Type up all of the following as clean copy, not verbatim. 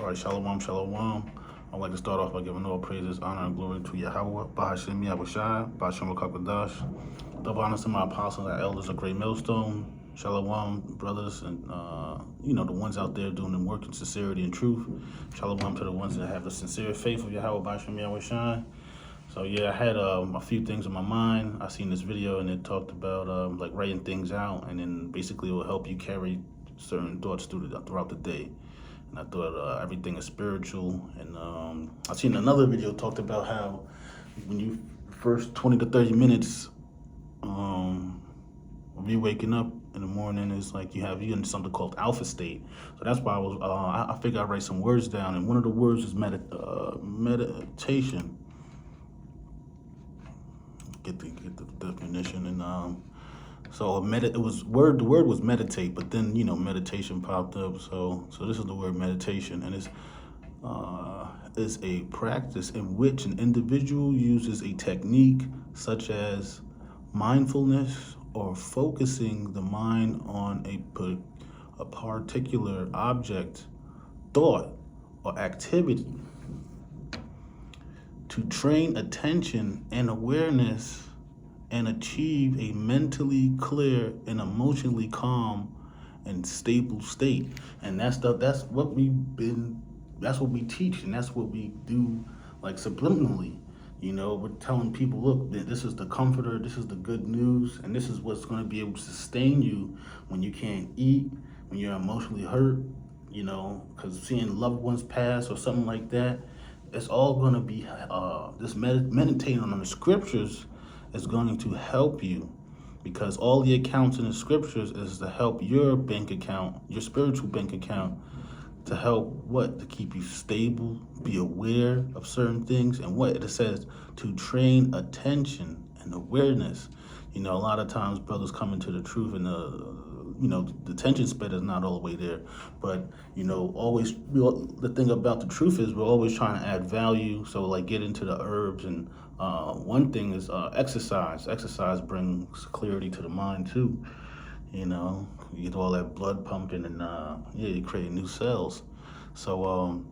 All right, shalom, shalom. I'd like to start off by giving all praises, honor, and glory to Yahweh, Bahashem Yahushai, Bahashem Kakadash. Double honors to my apostles and elders of Great Millstone. Shalom, brothers, and the ones out there doing the work in sincerity and truth. Shalom to the ones that have the sincere faith of Yahweh, Bahashem Yahushai. So yeah, I had a few things in my mind. I seen this video and it talked about like writing things out, and then basically it will help you carry certain thoughts throughout the day. And I thought everything is spiritual. And I seen another video talked about how when you first 20 to 30 minutes of you waking up in the morning, is like you in something called alpha state. So that's why I figured I'd write some words down, and one of the words is meditation. Get the definition. And so the word was meditate, but then meditation popped up. So this is the word meditation, and it's is a practice in which an individual uses a technique such as mindfulness or focusing the mind on a particular object, thought, or activity to train attention and awareness and achieve a mentally clear and emotionally calm and stable state. And that's what we teach, and that's what we do, like subliminally. We're telling people, look, this is the comforter, this is the good news, and this is what's going to be able to sustain you when you can't eat, when you're emotionally hurt, because seeing loved ones pass or something like that. It's all going to be this meditating on the scriptures is going to help you, because all the accounts in the scriptures is to help your bank account, your spiritual bank account, to help to keep you stable, be aware of certain things, and it says to train attention and awareness. A lot of times brothers come into the truth, and the attention span is not all the way there. But always the thing about the truth is we're always trying to add value. So like get into the herbs, and one thing is exercise. Exercise brings clarity to the mind too. You get all that blood pumping, and you create new cells. So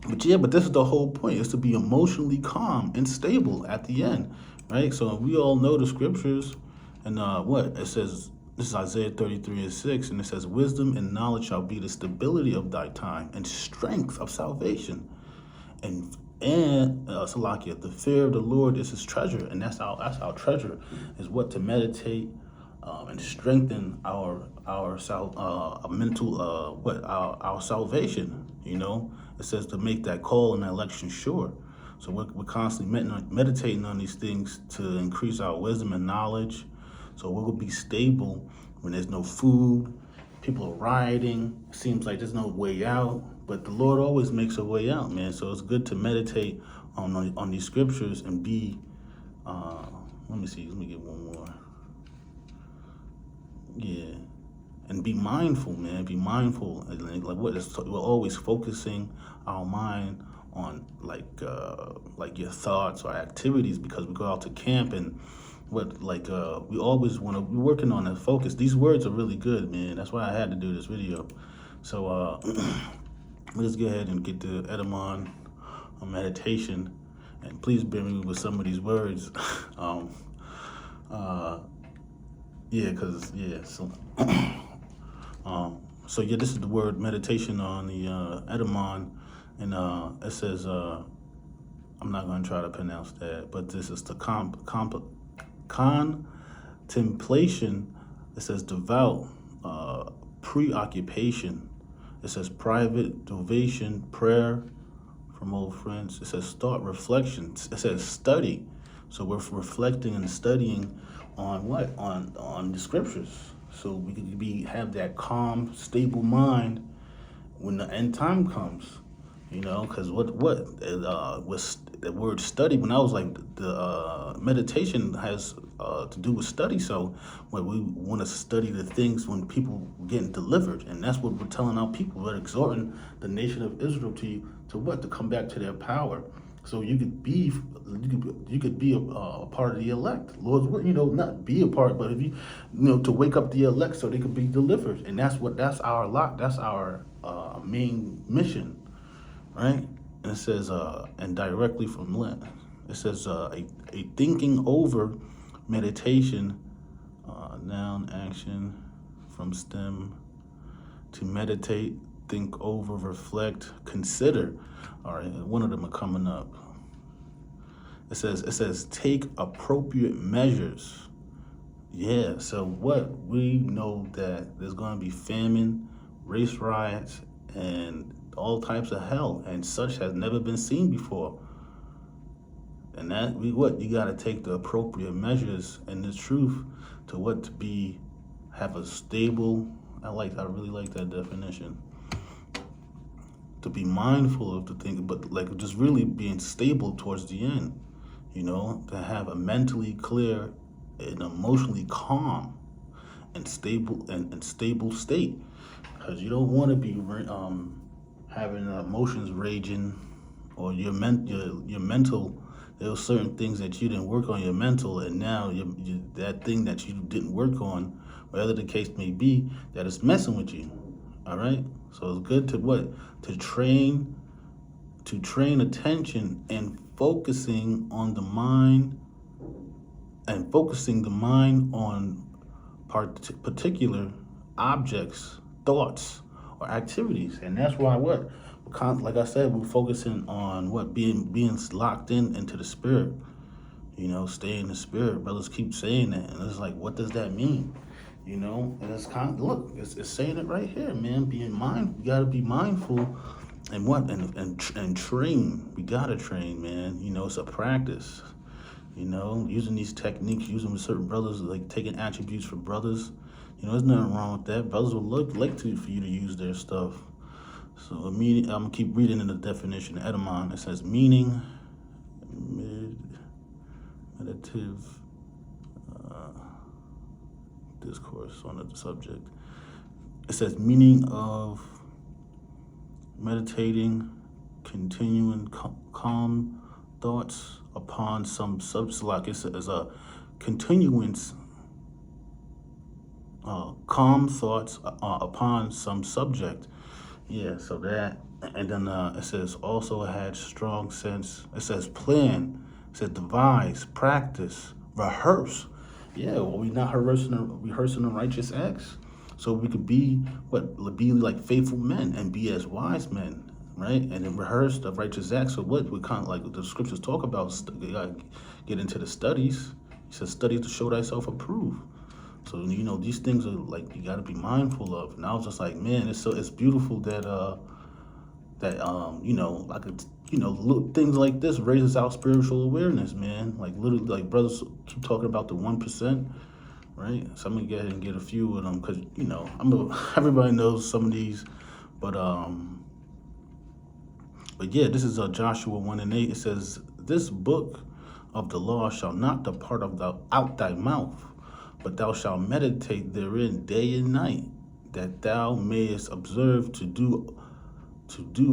but this is the whole point, is to be emotionally calm and stable at the end, right? So we all know the scriptures, and it says. This is Isaiah 33:6, and it says, wisdom and knowledge shall be the stability of thy time, and strength of salvation. And Salakia, the fear of the Lord is his treasure, and that's our treasure, is to meditate and strengthen our mental our salvation. It says to make that call and that election sure. So we're constantly meditating on these things to increase our wisdom and knowledge. So we'll be stable when there's no food, people are rioting, it seems like there's no way out, but the Lord always makes a way out, man. So it's good to meditate on these scriptures and be, let me get one more. Yeah, and be mindful, man. Be mindful. We're always focusing our mind on like your thoughts or activities, because we go out to camp, and we always want to be working on that focus. These words are really good, man. That's why I had to do this video. So let's go ahead and get the Edamon meditation, and please bear me with some of these words. This is the word meditation on the Edamon, and it says I'm not going to try to pronounce that, but this is the contemplation. It says devout preoccupation. It says private devotion, prayer from old friends. It says thought, reflection. It says study. So we're reflecting and studying on on the scriptures, so we can have that calm, stable mind when the end time comes. Because was the word study, when I was like, the meditation has to do with study. So when we want to study the things when people are getting delivered, and that's what we're telling our people. We're exhorting the nation of Israel to come back to their power. So you could be a part of the elect. Lord's word, not be a part, but if to wake up the elect so they could be delivered. And that's our lot. That's our main mission. right? And it says, and directly from Lent, it says a thinking over meditation, noun action from stem, to meditate, think over, reflect, consider. All right, one of them are coming up. It says take appropriate measures. Yeah, so what we know that there's going to be famine, race riots, and all types of hell, and such has never been seen before. And that you got to take the appropriate measures and the truth to what to be have a stable. I really like that definition. To be mindful of the thing, but like just really being stable towards the end. To have a mentally clear and emotionally calm and stable state, because you don't want to be having emotions raging, or your mental. There were certain things that you didn't work on your mental, and now that thing that you didn't work on, whatever the case may be, that is messing with you. All right, so it's good to train attention and focusing on the mind, and focusing the mind on particular objects, thoughts, or activities. And that's why like I said, we're focusing on being locked into the spirit. Stay in the spirit. Brothers keep saying that, and it's like, what does that mean? And it's it's saying it right here, man. Being mindful, you gotta be mindful, and train. We gotta train, man. It's a practice. Using these techniques, using with certain brothers, like taking attributes from brothers. There's nothing wrong with that. Brothers would like for you to use their stuff. So I'm gonna keep reading in the definition. Etymon. It says meaning, meditative discourse on the subject. It says meaning of meditating, continuing calm thoughts upon some subject. Like it says a continuance, calm thoughts upon some subject. Yeah, so that, and then it says also had strong sense. It says plan. It says devise, practice, rehearse. Yeah, well, we not rehearsing the righteous acts, so we could be like faithful men and be as wise men, right? And then rehearse the righteous acts. So what we kind of like the scriptures talk about, get into the studies. He says, study to show thyself approved. So these things are like you got to be mindful of. And I was just like, man, it's beautiful that little things like this raises our spiritual awareness, man. Like literally, like brothers keep talking about the 1%, right? So I'm gonna go ahead and get a few of them, because everybody knows some of these, but yeah, this is Joshua 1:8. It says, "This book of the law shall not depart out thy mouth, but thou shalt meditate therein day and night, that thou mayest observe to do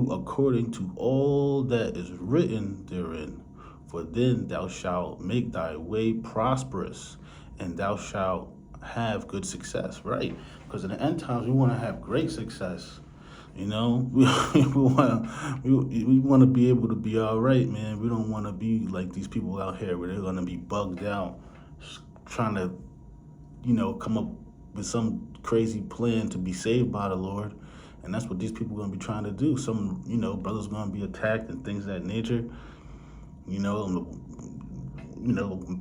according to all that is written therein. For then thou shalt make thy way prosperous, and thou shalt have good success." Right? Because in the end times, we want to have great success. We want to be able to be all right, man. We don't want to be like these people out here where they're going to be bugged out, trying to, come up with some crazy plan to be saved by the Lord. And that's what these people are going to be trying to do. Some, brothers going to be attacked and things of that nature.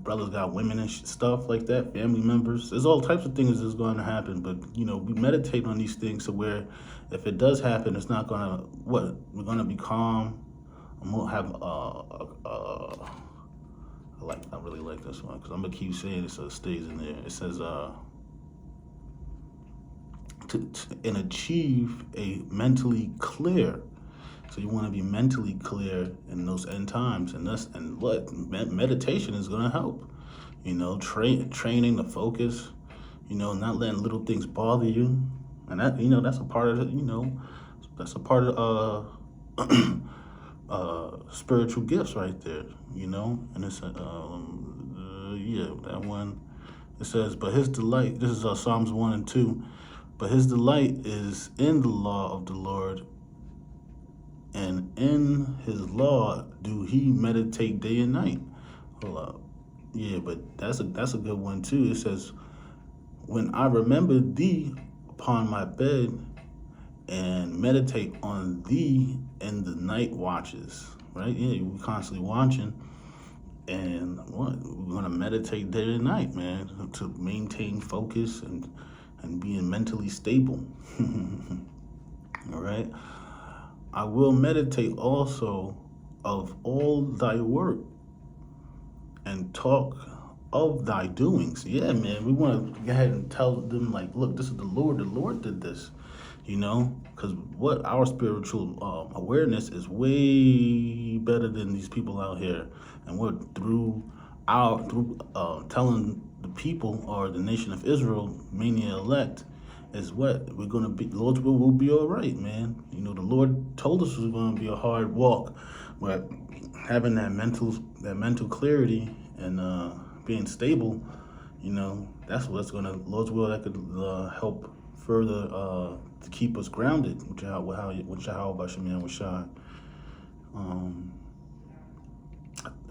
Brothers got women and stuff like that, family members. There's all types of things that's going to happen. But, we meditate on these things so where if it does happen, it's not going to, we're going to be calm. I'm going to have, I really like this one, because I'm going to keep saying it so it stays in there. It says, and achieve a mentally clear. So you want to be mentally clear in those end times, and meditation is going to help. Training the focus. Not letting little things bother you, and that that's a part of it. That's a part of spiritual gifts right there. And it's that one. It says, but his delight. This is Psalms 1 and 2. But his delight is in the law of the Lord, and and in his law do he meditate day and night. Hold up. Yeah, but that's a good one too. It says, when I remember thee upon my bed and meditate on thee in the night watches. Right? Yeah, we're constantly watching. And what? We're gonna meditate day and night, man, to maintain focus and being mentally stable. All right. I will meditate also of all thy work and talk of thy doings. Yeah, man, we want to go ahead and tell them, like, look, this is the Lord. The Lord did this, because what our spiritual awareness is way better than these people out here, and we're through telling the people or the nation of Israel, mainly elect, is what we're gonna be. The Lord's will be all right, man. The Lord told us it was gonna be a hard walk, but having that mental clarity and being stable, that's what's gonna, Lord's will, that could help further to keep us grounded, which how Bashem Yahushai.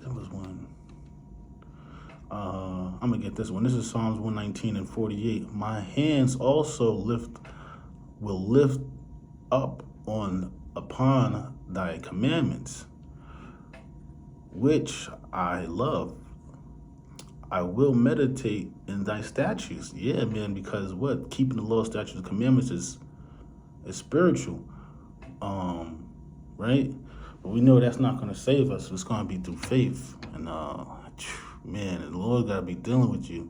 There was one. I'm gonna get this one. This is Psalms 119 and 48. My hands also will lift up upon thy commandments, which I love. I will meditate in thy statutes. Yeah, man, because what? Keeping the law, statutes, and commandments is spiritual. Right? But we know that's not gonna save us. It's gonna be through faith. And man, the Lord gotta be dealing with you.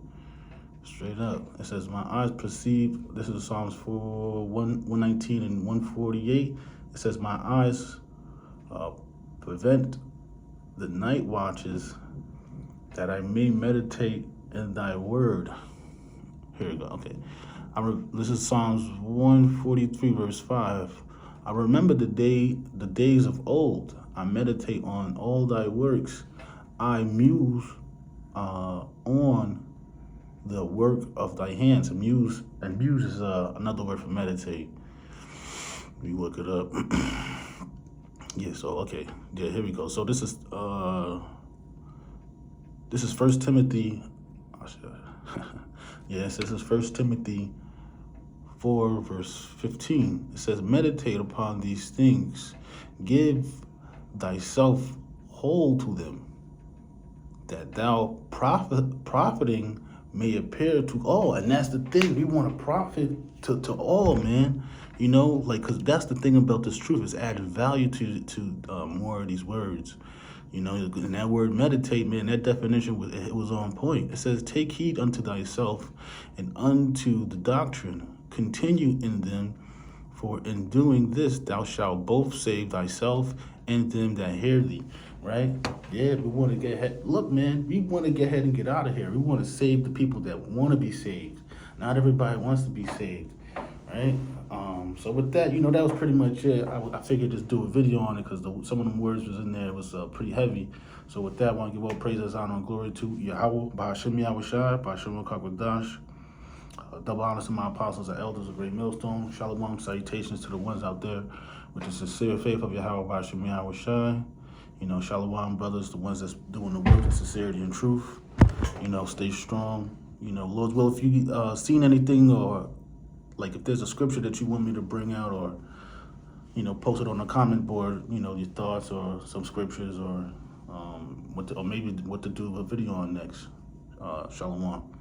Straight up. It says, my eyes perceive, this is Psalms 119 and 148. It says, my eyes prevent the night watches, that I may meditate in thy word. Here we go. Okay. This is Psalms 143, verse 5. I remember the days of old. I meditate on all thy works. I muse on the work of thy hands. And muse is another word for meditate. We look it up. Yeah. So okay. Yeah. Here we go. So this is 1 Timothy. Yes, this is 1 Timothy 4, verse 15. It says, meditate upon these things, give thyself whole to them, that thou profiting may appear to all. And that's the thing, we want to profit to all, man. Because that's the thing about this truth, is added value to more of these words. And that word meditate, man, that definition was on point. It says, take heed unto thyself and unto the doctrine. Continue in them, for in doing this thou shalt both save thyself and them that hear thee. Right? Yeah, we want to get ahead. Look, man, we want to get ahead and get out of here. We want to save the people that want to be saved. Not everybody wants to be saved. Right? So with that, that was pretty much it. I figured just do a video on it because some of them words was in there. It was pretty heavy. So with that, I want to give all praises, honor, and glory to Yahweh, Ba'ashem Yahushai, Ba'ashem Kakwadash. Double honors to my apostles and elders of Great Millstone. Shalom, salutations to the ones out there with the sincere faith of Yahweh, Ba'ashem Yahushai. Shalom, brothers, the ones that's doing the work in sincerity and truth. Stay strong. Lord's will, if you seen anything, or like if there's a scripture that you want me to bring out, or post it on the comment board, your thoughts or some scriptures, or maybe what to do a video on next. Shalom.